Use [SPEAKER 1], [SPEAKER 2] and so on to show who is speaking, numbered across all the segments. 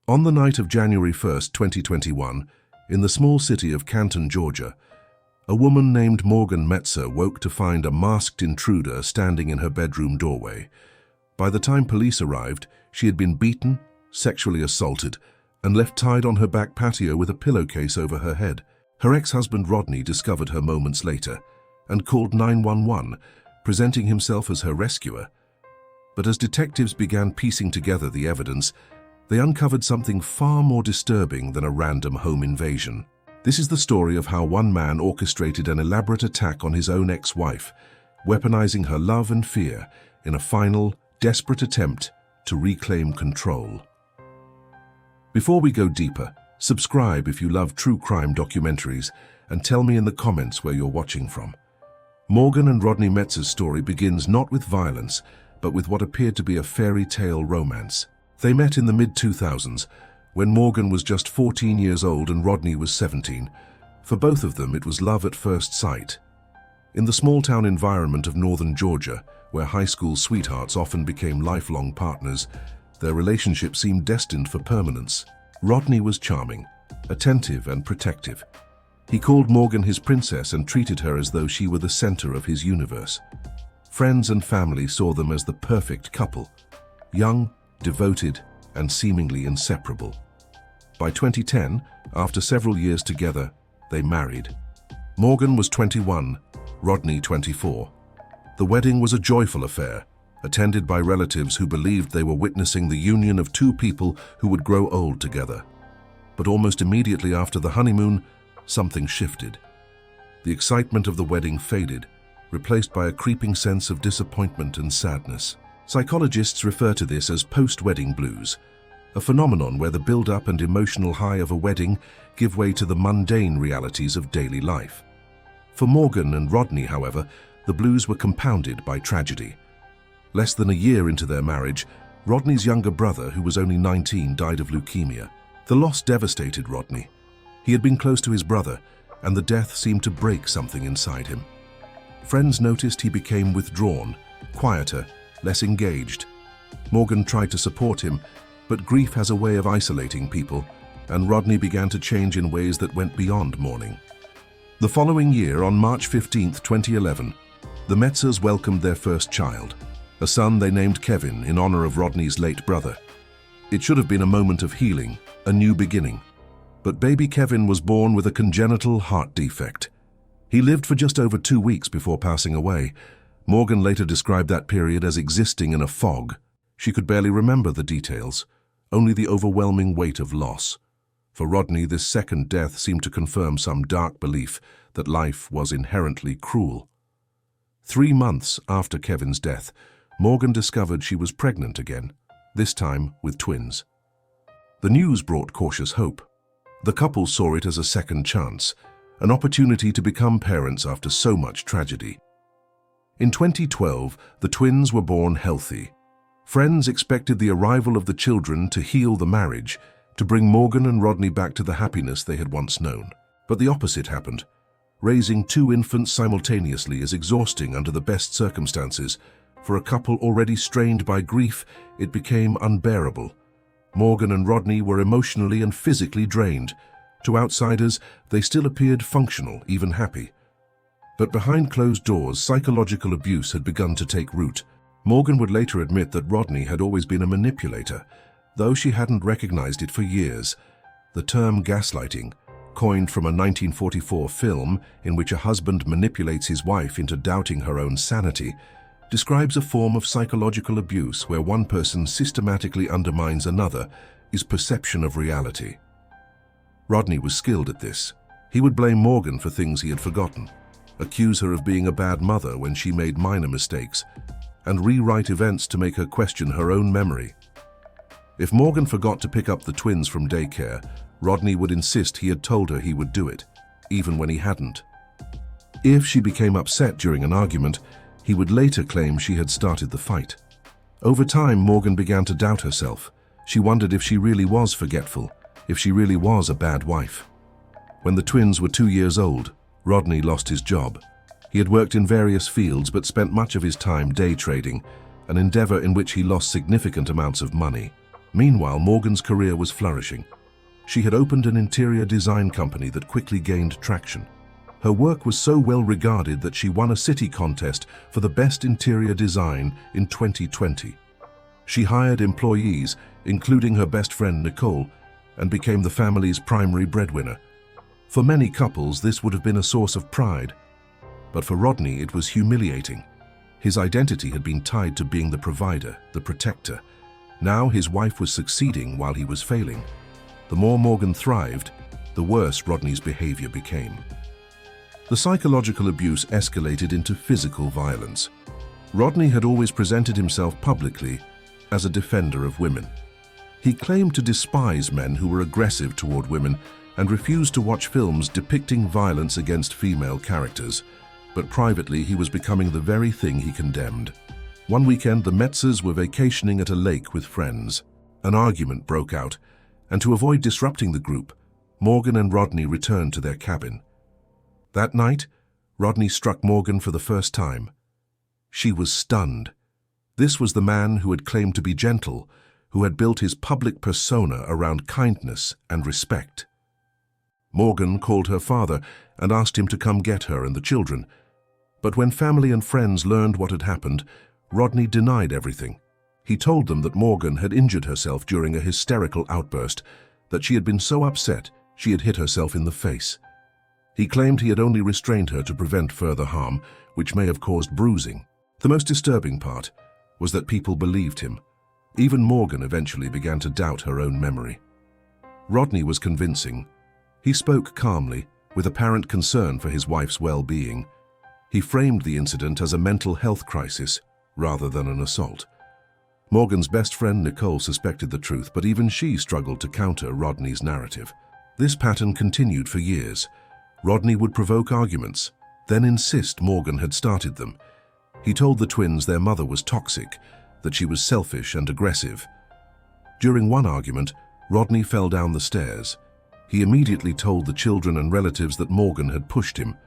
[SPEAKER 1] On the night of January 1st, 2021, in the small city of Canton, Georgia, a woman named Morgan Metzer woke to find a masked intruder standing in her bedroom doorway. By the time police arrived, she had been beaten, sexually assaulted, and left tied on her back patio with a pillowcase over her head. Her ex-husband Rodney discovered her moments later and called 911, presenting himself as her rescuer. But as detectives began piecing together the evidence, they uncovered something far more disturbing than a random home invasion. This is the story of how one man orchestrated an elaborate attack on his own ex-wife, weaponizing her love and fear in a final, desperate attempt to reclaim control. Before we go deeper, subscribe if you love true crime documentaries and tell me in the comments where you're watching from. Morgan and Rodney Metzer's story begins not with violence, but with what appeared to be a fairy tale romance. They met in the mid-2000s, when Morgan was just 14 years old and Rodney was 17. For both of them, it was love at first sight. In the small-town environment of northern Georgia, where high school sweethearts often became lifelong partners, their relationship seemed destined for permanence. Rodney was charming, attentive and protective. He called Morgan his princess and treated her as though she were the center of his universe. Friends and family saw them as the perfect couple, young, devoted, and seemingly inseparable. By 2010, after several years together, they married. Morgan was 21, Rodney 24. The wedding was a joyful affair, attended by relatives who believed they were witnessing the union of two people who would grow old together. But almost immediately after the honeymoon, something shifted. The excitement of the wedding faded, replaced by a creeping sense of disappointment and sadness. Psychologists refer to this as post-wedding blues, a phenomenon where the build-up and emotional high of a wedding give way to the mundane realities of daily life. For Morgan and Rodney, however, the blues were compounded by tragedy. Less than a year into their marriage, Rodney's younger brother, who was only 19, died of leukemia. The loss devastated Rodney. He had been close to his brother, and the death seemed to break something inside him. Friends noticed he became withdrawn, quieter, less engaged. Morgan tried to support him, but grief has a way of isolating people, and Rodney began to change in ways that went beyond mourning. The following year, on March 15, 2011, the Metzers welcomed their first child, a son they named Kevin in honor of Rodney's late brother. It should have been a moment of healing, a new beginning. But baby Kevin was born with a congenital heart defect. He lived for just over 2 weeks before passing away. Morgan later described that period as existing in a fog. She could barely remember the details, only the overwhelming weight of loss. For Rodney, this second death seemed to confirm some dark belief that life was inherently cruel. 3 months after Kevin's death, Morgan discovered she was pregnant again, this time with twins. The news brought cautious hope. The couple saw it as a second chance, an opportunity to become parents after so much tragedy. In 2012, the twins were born healthy. Friends expected the arrival of the children to heal the marriage, to bring Morgan and Rodney back to the happiness they had once known. But the opposite happened. Raising 2 infants simultaneously is exhausting under the best circumstances. For a couple already strained by grief, it became unbearable. Morgan and Rodney were emotionally and physically drained. To outsiders, they still appeared functional, even happy. But behind closed doors, psychological abuse had begun to take root. Morgan would later admit that Rodney had always been a manipulator, though she hadn't recognized it for years. The term gaslighting, coined from a 1944 film in which a husband manipulates his wife into doubting her own sanity, describes a form of psychological abuse where one person systematically undermines another, his perception of reality. Rodney was skilled at this. He would blame Morgan for things he had forgotten, accuse her of being a bad mother when she made minor mistakes, and rewrite events to make her question her own memory. If Morgan forgot to pick up the twins from daycare, Rodney would insist he had told her he would do it, even when he hadn't. If she became upset during an argument, he would later claim she had started the fight. Over time, Morgan began to doubt herself. She wondered if she really was forgetful, if she really was a bad wife. When the twins were 2 years old, Rodney lost his job. He had worked in various fields but spent much of his time day trading, an endeavor in which he lost significant amounts of money. Meanwhile, Morgan's career was flourishing. She had opened an interior design company that quickly gained traction. Her work was so well regarded that she won a city contest for the best interior design in 2020. She hired employees, including her best friend Nicole, and became the family's primary breadwinner. For many couples, this would have been a source of pride. But for Rodney, it was humiliating. His identity had been tied to being the provider, the protector. Now his wife was succeeding while he was failing. The more Morgan thrived, the worse Rodney's behavior became. The psychological abuse escalated into physical violence. Rodney had always presented himself publicly as a defender of women. He claimed to despise men who were aggressive toward women and refused to watch films depicting violence against female characters. But privately, he was becoming the very thing he condemned. One weekend, the Metzers were vacationing at a lake with friends. An argument broke out, and to avoid disrupting the group, Morgan and Rodney returned to their cabin. That night, Rodney struck Morgan for the first time. She was stunned. This was the man who had claimed to be gentle, who had built his public persona around kindness and respect. Morgan called her father and asked him to come get her and the children. But when family and friends learned what had happened, Rodney denied everything. He told them that Morgan had injured herself during a hysterical outburst, that she had been so upset she had hit herself in the face. He claimed he had only restrained her to prevent further harm, which may have caused bruising. The most disturbing part was that people believed him. Even Morgan eventually began to doubt her own memory. Rodney was convincing. He spoke calmly, with apparent concern for his wife's well-being. He framed the incident as a mental health crisis rather than an assault. Morgan's best friend Nicole suspected the truth, but even she struggled to counter Rodney's narrative. This pattern continued for years. Rodney would provoke arguments, then insist Morgan had started them. He told the twins their mother was toxic, that she was selfish and aggressive. During one argument, Rodney fell down the stairs. He immediately told the children and relatives that Morgan had pushed him.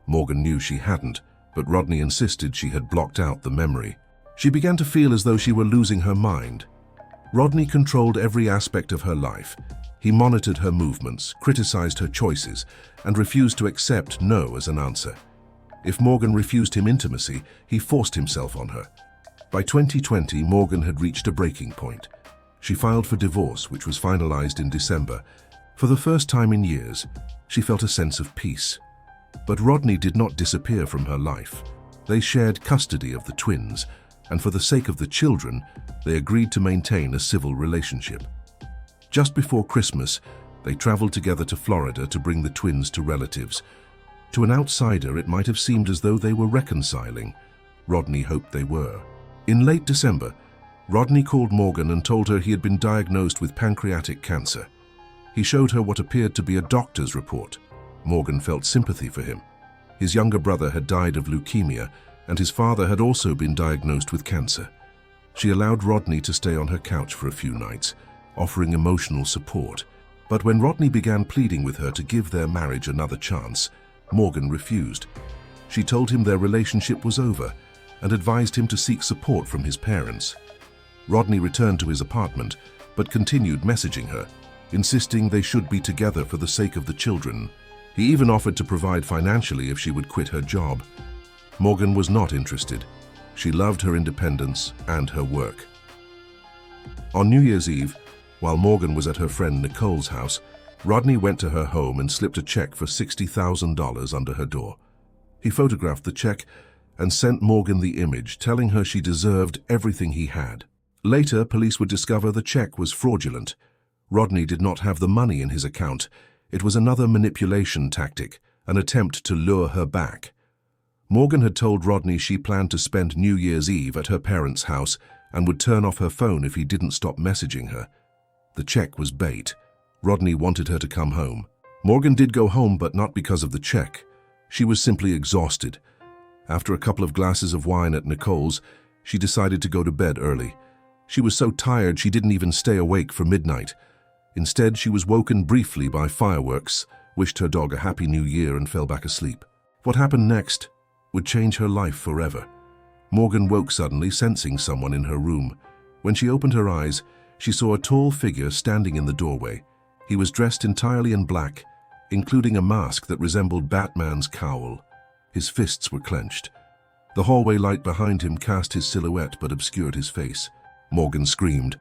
[SPEAKER 1] Morgan knew she hadn't, but Rodney insisted she had blocked out the memory. She began to feel as though she were losing her mind. Rodney controlled every aspect of her life. He monitored her movements, criticized her choices, and refused to accept no as an answer. If Morgan refused him intimacy, he forced himself on her. By 2020, Morgan had reached a breaking point. She filed for divorce, which was finalized in December. For the first time in years, she felt a sense of peace. But Rodney did not disappear from her life. They shared custody of the twins, and for the sake of the children, they agreed to maintain a civil relationship. Just before Christmas, they traveled together to Florida to bring the twins to relatives. To an outsider, it might have seemed as though they were reconciling. Rodney hoped they were. In late December, Rodney called Morgan and told her he had been diagnosed with pancreatic cancer. He showed her what appeared to be a doctor's report. Morgan felt sympathy for him. His younger brother had died of leukemia, and his father had also been diagnosed with cancer. She allowed Rodney to stay on her couch for a few nights, offering emotional support. But when Rodney began pleading with her to give their marriage another chance, Morgan refused. She told him their relationship was over and advised him to seek support from his parents. Rodney returned to his apartment, but continued messaging her, insisting they should be together for the sake of the children. He even offered to provide financially if she would quit her job. Morgan was not interested. She loved her independence and her work. On New Year's Eve, while Morgan was at her friend Nicole's house, Rodney went to her home and slipped a check for $60,000 under her door. He photographed the check and sent Morgan the image, telling her she deserved everything he had. Later, police would discover the check was fraudulent. Rodney did not have the money in his account. It was another manipulation tactic, an attempt to lure her back. Morgan had told Rodney she planned to spend New Year's Eve at her parents' house and would turn off her phone if he didn't stop messaging her. The check was bait. Rodney wanted her to come home. Morgan did go home, but not because of the check. She was simply exhausted. After a couple of glasses of wine at Nicole's, she decided to go to bed early. She was so tired she didn't even stay awake for midnight. Instead, she was woken briefly by fireworks, wished her dog a happy new year, and fell back asleep. What happened next would change her life forever. Morgan woke suddenly, sensing someone in her room. When she opened her eyes, She saw a tall figure standing in the doorway. He was dressed entirely in black, including a mask that resembled Batman's cowl. His fists were clenched. The hallway light behind him cast his silhouette but obscured his face. Morgan screamed.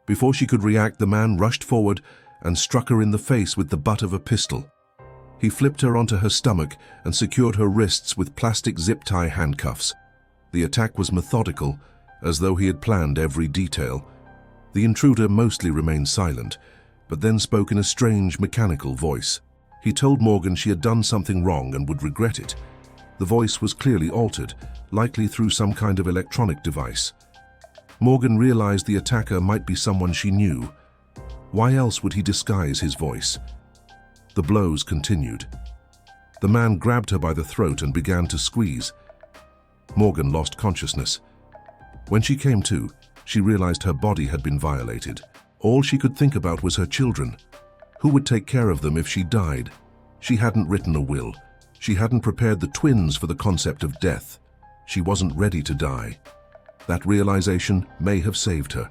[SPEAKER 1] Before she could react, the man rushed forward and struck her in the face with the butt of a pistol. He flipped her onto her stomach and secured her wrists with plastic zip-tie handcuffs. The attack was methodical, as though he had planned every detail. The intruder mostly remained silent, but then spoke in a strange, mechanical voice. He told Morgan she had done something wrong and would regret it. The voice was clearly altered, likely through some kind of electronic device. Morgan realized the attacker might be someone she knew. Why else would he disguise his voice? The blows continued. The man grabbed her by the throat and began to squeeze. Morgan lost consciousness. When she came to, she realized her body had been violated. All she could think about was her children. Who would take care of them if she died? She hadn't written a will. She hadn't prepared the twins for the concept of death. She wasn't ready to die. That realization may have saved her.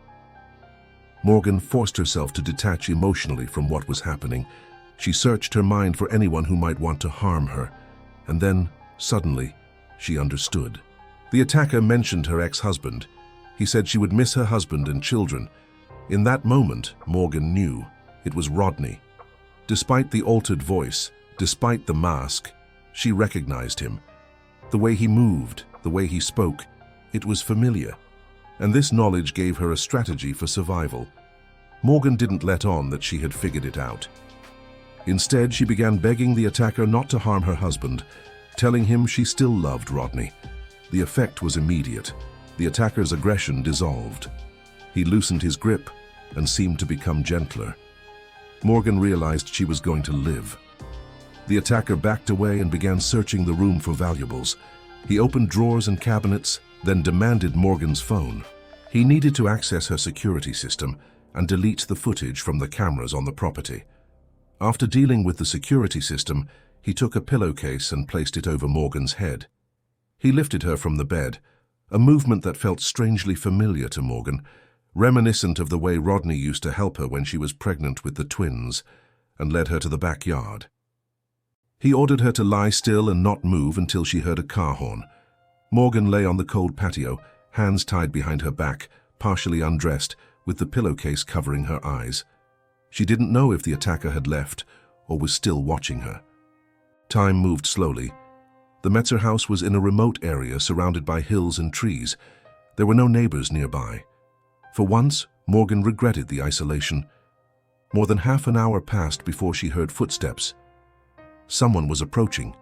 [SPEAKER 1] Morgan forced herself to detach emotionally from what was happening. She searched her mind for anyone who might want to harm her. And then, suddenly, she understood. The attacker mentioned her ex-husband. He said she would miss her husband and children. In that moment, Morgan knew it was Rodney. Despite the altered voice, despite the mask, she recognized him. The way he moved, the way he spoke, it was familiar. And this knowledge gave her a strategy for survival. Morgan didn't let on that she had figured it out. Instead, she began begging the attacker not to harm her husband, telling him she still loved Rodney. The effect was immediate. The attacker's aggression dissolved. He loosened his grip and seemed to become gentler. Morgan realized she was going to live. The attacker backed away and began searching the room for valuables. He opened drawers and cabinets, then demanded Morgan's phone. He needed to access her security system and delete the footage from the cameras on the property. After dealing with the security system, he took a pillowcase and placed it over Morgan's head. He lifted her from the bed, a movement that felt strangely familiar to Morgan, reminiscent of the way Rodney used to help her when she was pregnant with the twins, and led her to the backyard. He ordered her to lie still and not move until she heard a car horn. Morgan lay on the cold patio, hands tied behind her back, partially undressed, with the pillowcase covering her eyes. She didn't know if the attacker had left or was still watching her. Time moved slowly. The Metzer house was in a remote area surrounded by hills and trees. There were no neighbors nearby. For once, Morgan regretted the isolation. More than half an hour passed before she heard footsteps. Someone was approaching.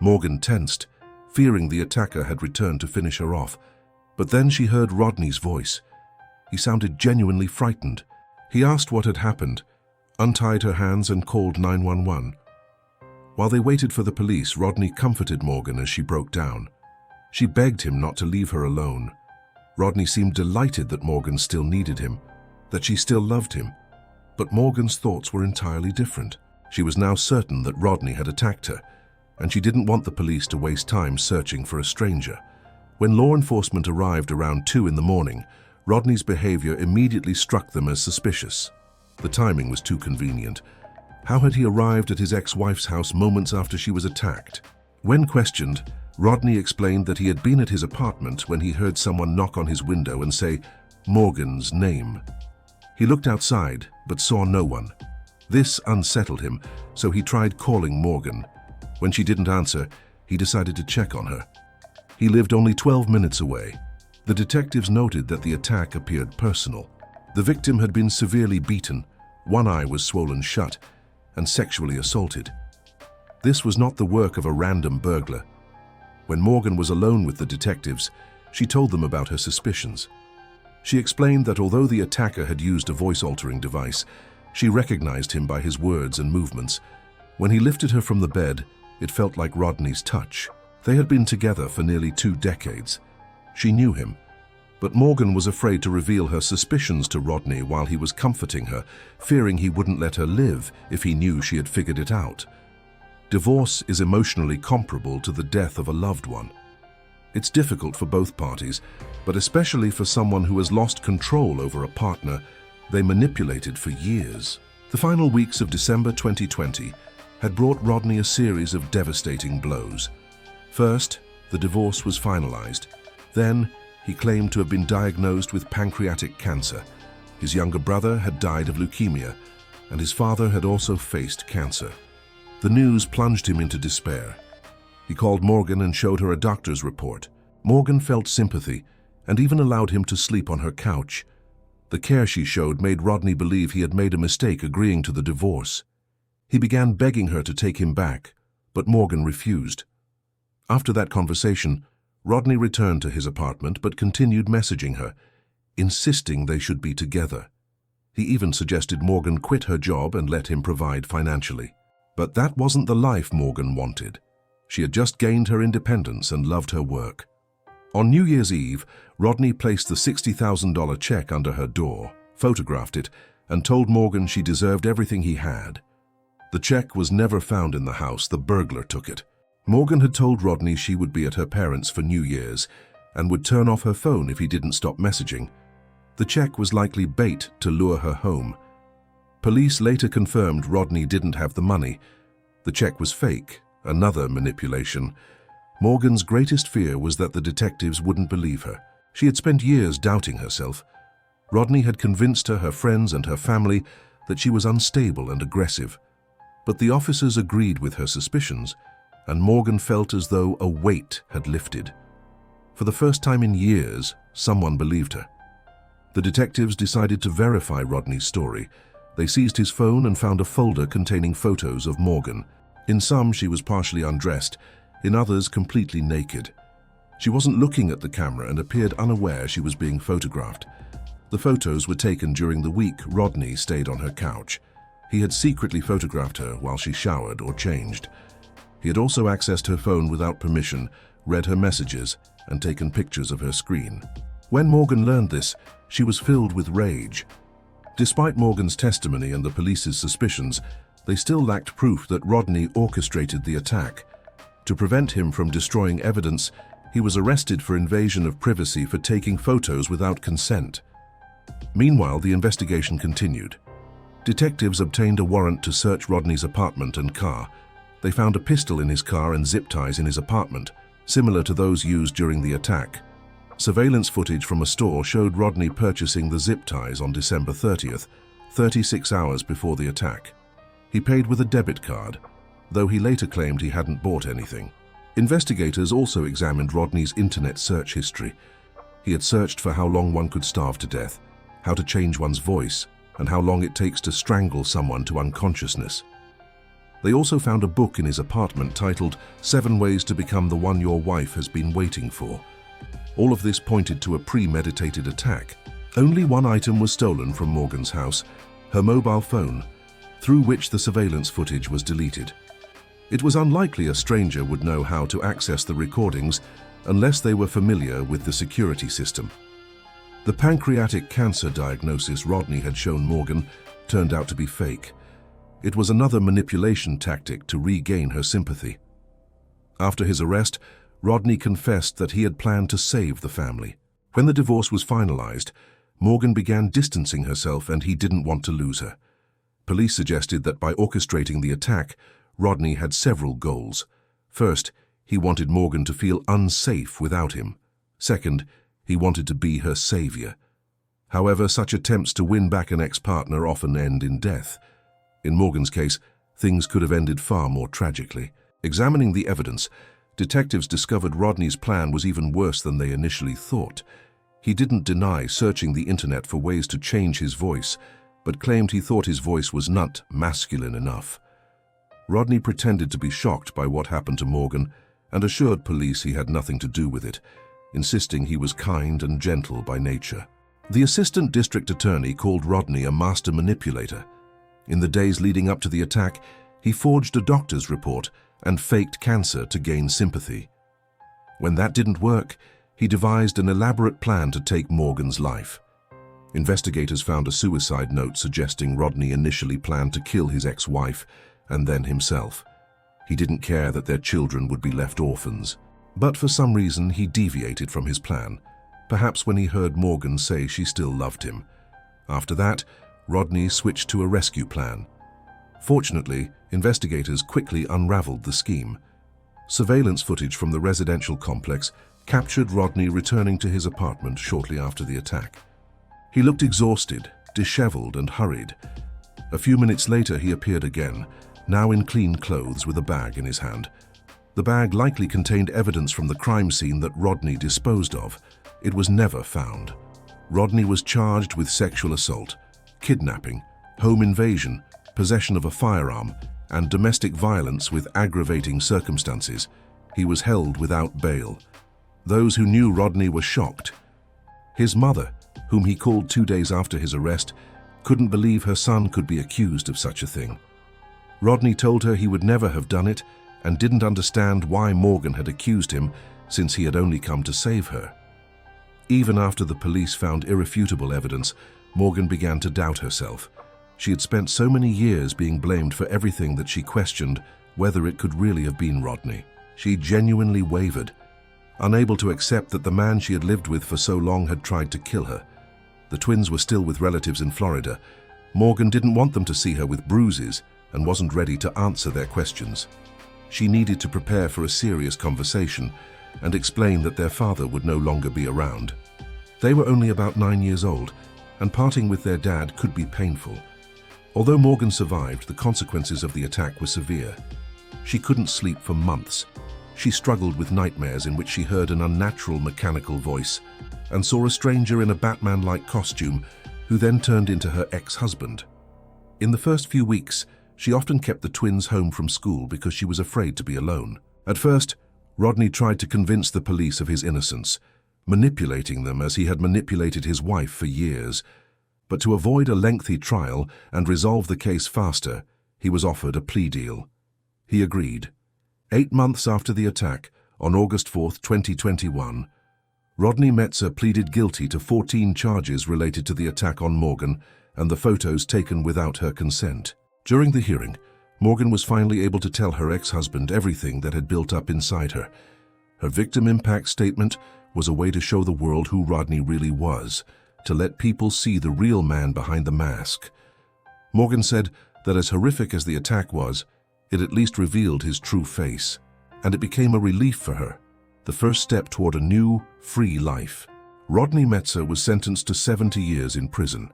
[SPEAKER 1] Morgan tensed, fearing the attacker had returned to finish her off. But then she heard Rodney's voice. He sounded genuinely frightened. He asked what had happened, untied her hands and called 911. While they waited for the police, Rodney comforted Morgan as she broke down. She begged him not to leave her alone. Rodney seemed delighted that Morgan still needed him, that she still loved him. But Morgan's thoughts were entirely different. She was now certain that Rodney had attacked her, and she didn't want the police to waste time searching for a stranger. When law enforcement arrived around 2 in the morning, Rodney's behavior immediately struck them as suspicious. The timing was too convenient. How had he arrived at his ex-wife's house moments after she was attacked? When questioned, Rodney explained that he had been at his apartment when he heard someone knock on his window and say Morgan's name. He looked outside, but saw no one. This unsettled him, so he tried calling Morgan. When she didn't answer, he decided to check on her. He lived only 12 minutes away. The detectives noted that the attack appeared personal. The victim had been severely beaten, one eye was swollen shut, and sexually assaulted. This was not the work of a random burglar. When Morgan was alone with the detectives, she told them about her suspicions. She explained that although the attacker had used a voice-altering device, she recognized him by his words and movements. When he lifted her from the bed, it felt like Rodney's touch. They had been together for nearly 2 decades. She knew him, but Morgan was afraid to reveal her suspicions to Rodney while he was comforting her, fearing he wouldn't let her live if he knew she had figured it out. Divorce is emotionally comparable to the death of a loved one. It's difficult for both parties, but especially for someone who has lost control over a partner they manipulated for years. The final weeks of December 2020 had brought Rodney a series of devastating blows. First, the divorce was finalized. Then, he claimed to have been diagnosed with pancreatic cancer. His younger brother had died of leukemia, and his father had also faced cancer. The news plunged him into despair. He called Morgan and showed her a doctor's report. Morgan felt sympathy and even allowed him to sleep on her couch. The care she showed made Rodney believe he had made a mistake agreeing to the divorce. He began begging her to take him back, but Morgan refused. After that conversation, Rodney returned to his apartment but continued messaging her, insisting they should be together. He even suggested Morgan quit her job and let him provide financially. But that wasn't the life Morgan wanted. She had just gained her independence and loved her work. On New Year's Eve, Rodney placed the $60,000 check under her door, photographed it, and told Morgan she deserved everything he had. The check was never found in the house. The burglar took it. Morgan had told Rodney she would be at her parents' for New Year's and would turn off her phone if he didn't stop messaging. The check was likely bait to lure her home. Police later confirmed Rodney didn't have the money. The check was fake, another manipulation. Morgan's greatest fear was that the detectives wouldn't believe her. She had spent years doubting herself. Rodney had convinced her friends and her family that she was unstable and aggressive. But the officers agreed with her suspicions, and Morgan felt as though a weight had lifted. For the first time in years, someone believed her. The detectives decided to verify Rodney's story. They seized his phone and found a folder containing photos of Morgan. In some, she was partially undressed, in others completely naked. She wasn't looking at the camera and appeared unaware she was being photographed. The photos were taken during the week Rodney stayed on her couch. He had secretly photographed her while she showered or changed. He had also accessed her phone without permission, read her messages, and taken pictures of her screen. When Morgan learned this, she was filled with rage. Despite Morgan's testimony and the police's suspicions, they still lacked proof that Rodney orchestrated the attack. To prevent him from destroying evidence, he was arrested for invasion of privacy for taking photos without consent. Meanwhile, the investigation continued. Detectives obtained a warrant to search Rodney's apartment and car. They found a pistol in his car and zip ties in his apartment, similar to those used during the attack. Surveillance footage from a store showed Rodney purchasing the zip ties on December 30th, 36 hours before the attack. He paid with a debit card, though he later claimed he hadn't bought anything. Investigators also examined Rodney's internet search history. He had searched for how long one could starve to death, how to change one's voice, and how long it takes to strangle someone to unconsciousness. They also found a book in his apartment titled 7 Ways to Become the One Your Wife Has Been Waiting For. All of this pointed to a premeditated attack. Only one item was stolen from Morgan's house, her mobile phone, through which the surveillance footage was deleted. It was unlikely a stranger would know how to access the recordings unless they were familiar with the security system. The pancreatic cancer diagnosis Rodney had shown Morgan turned out to be fake. It was another manipulation tactic to regain her sympathy. After his arrest, Rodney confessed that he had planned to save the family. When the divorce was finalized, Morgan began distancing herself and he didn't want to lose her. Police suggested that by orchestrating the attack, Rodney had several goals. First, he wanted Morgan to feel unsafe without him. Second, he wanted to be her savior. However, such attempts to win back an ex-partner often end in death. In Morgan's case, things could have ended far more tragically. Examining the evidence, detectives discovered Rodney's plan was even worse than they initially thought. He didn't deny searching the internet for ways to change his voice, but claimed he thought his voice was not masculine enough. Rodney pretended to be shocked by what happened to Morgan and assured police he had nothing to do with it, insisting he was kind and gentle by nature. The assistant district attorney called Rodney a master manipulator. In the days leading up to the attack, he forged a doctor's report and faked cancer to gain sympathy. When that didn't work, he devised an elaborate plan to take Morgan's life. Investigators found a suicide note suggesting Rodney initially planned to kill his ex-wife and then himself. He didn't care that their children would be left orphans. But for some reason, he deviated from his plan, perhaps when he heard Morgan say she still loved him. After that, Rodney switched to a rescue plan. Fortunately, investigators quickly unraveled the scheme. Surveillance footage from the residential complex captured Rodney returning to his apartment shortly after the attack. He looked exhausted, disheveled, and hurried. A few minutes later, he appeared again, now in clean clothes with a bag in his hand. The bag likely contained evidence from the crime scene that Rodney disposed of. It was never found. Rodney was charged with sexual assault, kidnapping, home invasion, possession of a firearm, and domestic violence with aggravating circumstances. He was held without bail. Those who knew Rodney were shocked. His mother, whom he called 2 days after his arrest, couldn't believe her son could be accused of such a thing. Rodney told her he would never have done it and didn't understand why Morgan had accused him, since he had only come to save her. Even after the police found irrefutable evidence, Morgan began to doubt herself. She had spent so many years being blamed for everything that she questioned whether it could really have been Rodney. She genuinely wavered, unable to accept that the man she had lived with for so long had tried to kill her. The twins were still with relatives in Florida. Morgan didn't want them to see her with bruises and wasn't ready to answer their questions. She needed to prepare for a serious conversation and explain that their father would no longer be around. They were only about 9 years old, and parting with their dad could be painful. Although Morgan survived, the consequences of the attack were severe. She couldn't sleep for months. She struggled with nightmares in which she heard an unnatural mechanical voice and saw a stranger in a Batman-like costume who then turned into her ex-husband. In the first few weeks, she often kept the twins home from school because she was afraid to be alone. At first, Rodney tried to convince the police of his innocence, manipulating them as he had manipulated his wife for years. But to avoid a lengthy trial and resolve the case faster, he was offered a plea deal. He agreed. 8 months after the attack, on August 4, 2021, Rodney Metzer pleaded guilty to 14 charges related to the attack on Morgan and the photos taken without her consent. During the hearing, Morgan was finally able to tell her ex-husband everything that had built up inside her. Her victim impact statement was a way to show the world who Rodney really was, to let people see the real man behind the mask. Morgan said that as horrific as the attack was, it at least revealed his true face, and it became a relief for her, the first step toward a new, free life. Rodney Metzer was sentenced to 70 years in prison.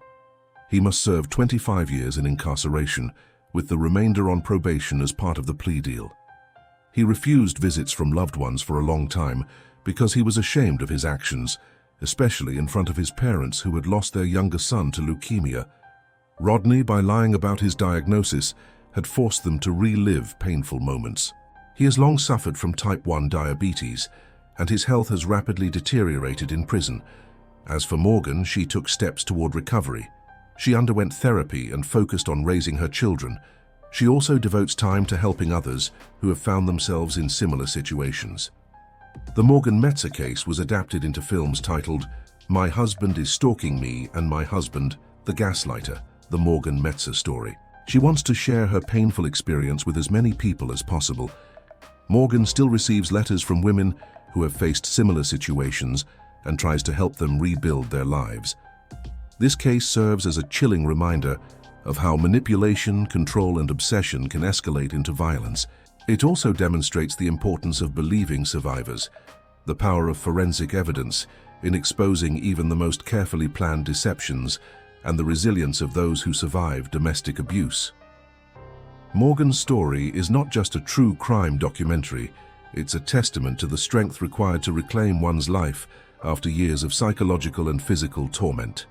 [SPEAKER 1] He must serve 25 years in incarceration, with the remainder on probation as part of the plea deal. He refused visits from loved ones for a long time because he was ashamed of his actions, especially in front of his parents who had lost their younger son to leukemia. Rodney, by lying about his diagnosis, had forced them to relive painful moments. He has long suffered from type 1 diabetes, and his health has rapidly deteriorated in prison. As for Morgan, she took steps toward recovery. She underwent therapy and focused on raising her children. She also devotes time to helping others who have found themselves in similar situations. The Morgan Metzer case was adapted into films titled My Husband is Stalking Me and My Husband, the Gaslighter, the Morgan Metzer story. She wants to share her painful experience with as many people as possible. Morgan still receives letters from women who have faced similar situations and tries to help them rebuild their lives. This case serves as a chilling reminder of how manipulation, control, and obsession can escalate into violence. It also demonstrates the importance of believing survivors, the power of forensic evidence in exposing even the most carefully planned deceptions, and the resilience of those who survive domestic abuse. Morgan's story is not just a true crime documentary, it's a testament to the strength required to reclaim one's life after years of psychological and physical torment.